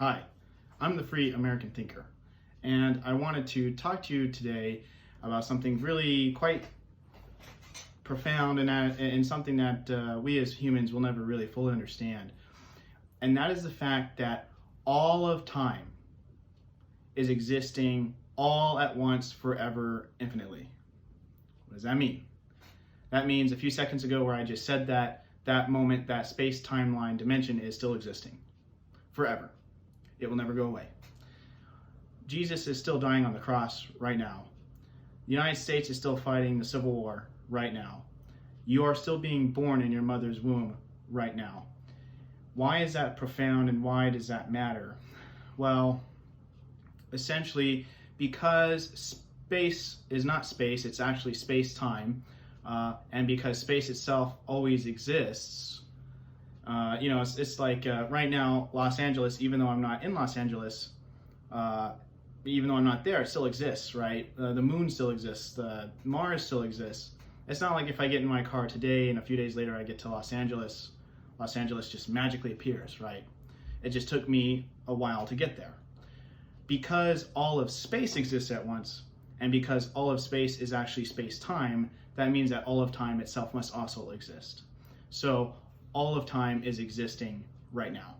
Hi, I'm the Free American Thinker, and I wanted to talk to you today about something really quite profound and something that we as humans will never really fully understand. And that is the fact that all of time is existing all at once, forever, infinitely. What does that mean? That means a few seconds ago where I just said that moment, that space timeline dimension is still existing forever. It will never go away. Jesus is still dying on the cross right now. The United States is still fighting the Civil War right now. You are still being born in your mother's womb right now. Why is that profound and why does that matter? Well, essentially because space is not space, it's actually space-time. And because space itself always exists, it's like right now, Los Angeles, even though I'm not in Los Angeles, even though I'm not there, it still exists, right? The moon still exists, Mars still exists. It's not like if I get in my car today and a few days later I get to Los Angeles just magically appears, right? It just took me a while to get there. Because all of space exists at once, and because all of space is actually space-time, that means that all of time itself must also exist. So all of time is existing right now.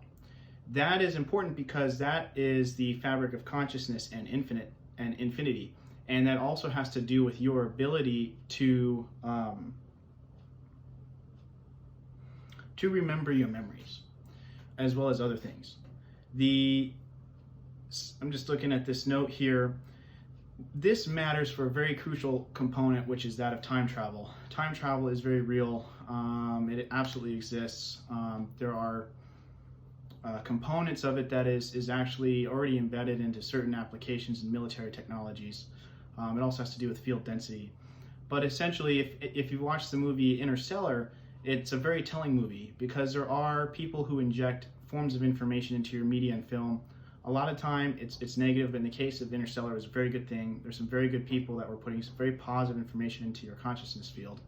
That is important because that is the fabric of consciousness and infinity. And that also has to do with your ability to remember your memories, as well as other things. I'm just looking at this note here. This matters for a very crucial component, which is that of time travel. Time travel is very real. It absolutely exists. There are components of it that is actually already embedded into certain applications in military technologies. It also has to do with field density. But essentially, if you watch the movie Interstellar, it's a very telling movie because there are people who inject forms of information into your media and film. A lot of time it's negative, but in the case of Interstellar, it's a very good thing. There's some very good people that were putting some very positive information into your consciousness field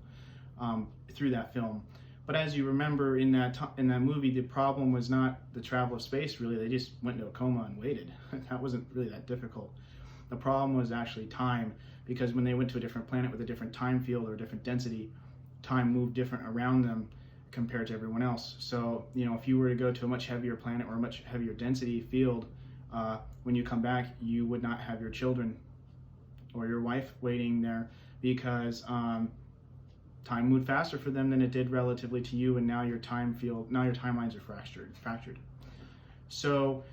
through that film. But as you remember in that movie, the problem was not the travel of space, really. They just went into a coma and waited. That wasn't really that difficult. The problem was actually time, because when they went to a different planet with a different time field or a different density, time moved different around them compared to everyone else. So, if you were to go to a much heavier planet or a much heavier density field, when you come back, you would not have your children or your wife waiting there because time moved faster for them than it did relatively to you, and now your timelines are fractured. So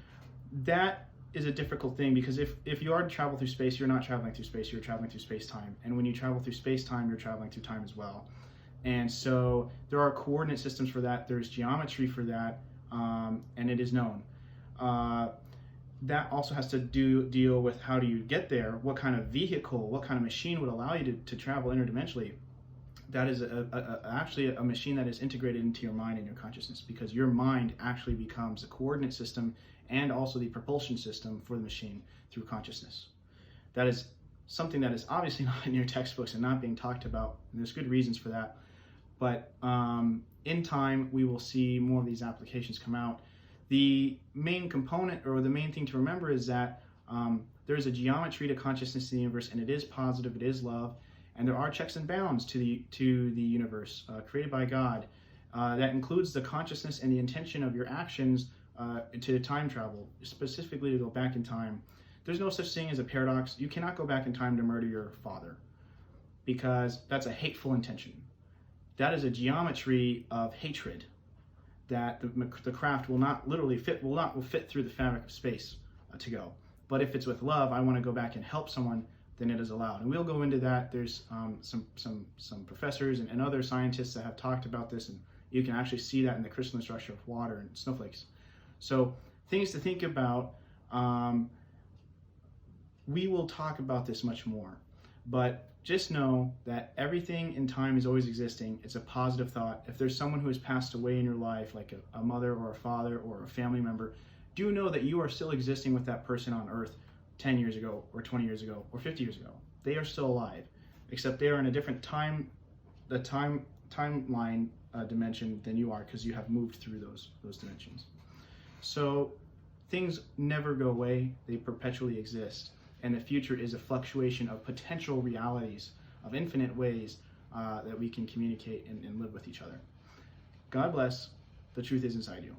that is a difficult thing because if you are to travel through space, you're not traveling through space, you're traveling through space-time. And when you travel through space-time, you're traveling through time as well. And so there are coordinate systems for that, there's geometry for that, and it is known. That also has to deal with how do you get there, what kind of vehicle, what kind of machine would allow you to travel interdimensionally. That is actually a machine that is integrated into your mind and your consciousness, because your mind actually becomes the coordinate system and also the propulsion system for the machine through consciousness. That is something that is obviously not in your textbooks and not being talked about, and there's good reasons for that. But in time, we will see more of these applications come out. The main component, or the main thing to remember, is that there's a geometry to consciousness in the universe, and it is positive, it is love, and there are checks and bounds to the universe created by God. That includes the consciousness and the intention of your actions to time travel, specifically to go back in time. There's no such thing as a paradox. You cannot go back in time to murder your father, because that's a hateful intention. That is a geometry of hatred that the craft will not literally fit, will fit through the fabric of space to go. But if it's with love, I want to go back and help someone, then it is allowed. And we'll go into that. There's some professors and other scientists that have talked about this, and you can actually see that in the crystalline structure of water and snowflakes. So things to think about. We will talk about this much more, but just know that everything in time is always existing. It's a positive thought. If there's someone who has passed away in your life, like a mother or a father or a family member, do know that you are still existing with that person on Earth 10 years ago or 20 years ago or 50 years ago. They are still alive, except they are in a different timeline dimension than you are, because you have moved through those dimensions. So things never go away, they perpetually exist. And the future is a fluctuation of potential realities, of infinite ways that we can communicate and live with each other. God bless. The truth is inside you.